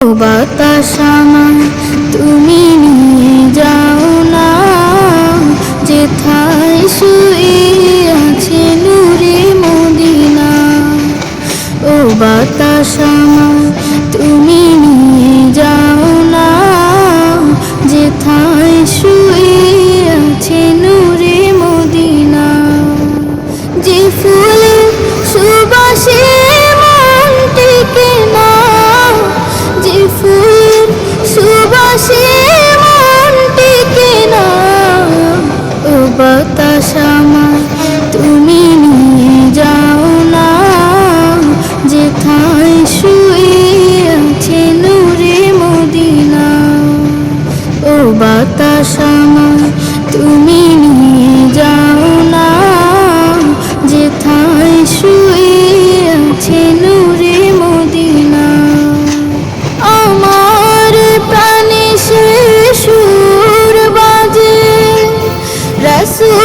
ও বাতাস আমায় তুমি নিয়ে যাও না, যেথায় শুয়ে আছে নূরে মদিনা। ও বাতাস আমায় তুমি নিয়ে যাও না, যেথায় শুয়ে আছে নূরে মদিনা। যে ফুলের সুবাসে মন টেকে না, যে ফুলের সুবাসে মন টেকে না। ও বাতাস আমায় তুমি নিয়ে যাও না, যেথায় শুয়ে আছে নূরে মদিনা। ও বাতাস আমায় তুমি নিয়ে যাও না, যেথায় শুয়ে আছে নূরে মদিনা। আমার প্রাণে সে সুর বাজে রাসূল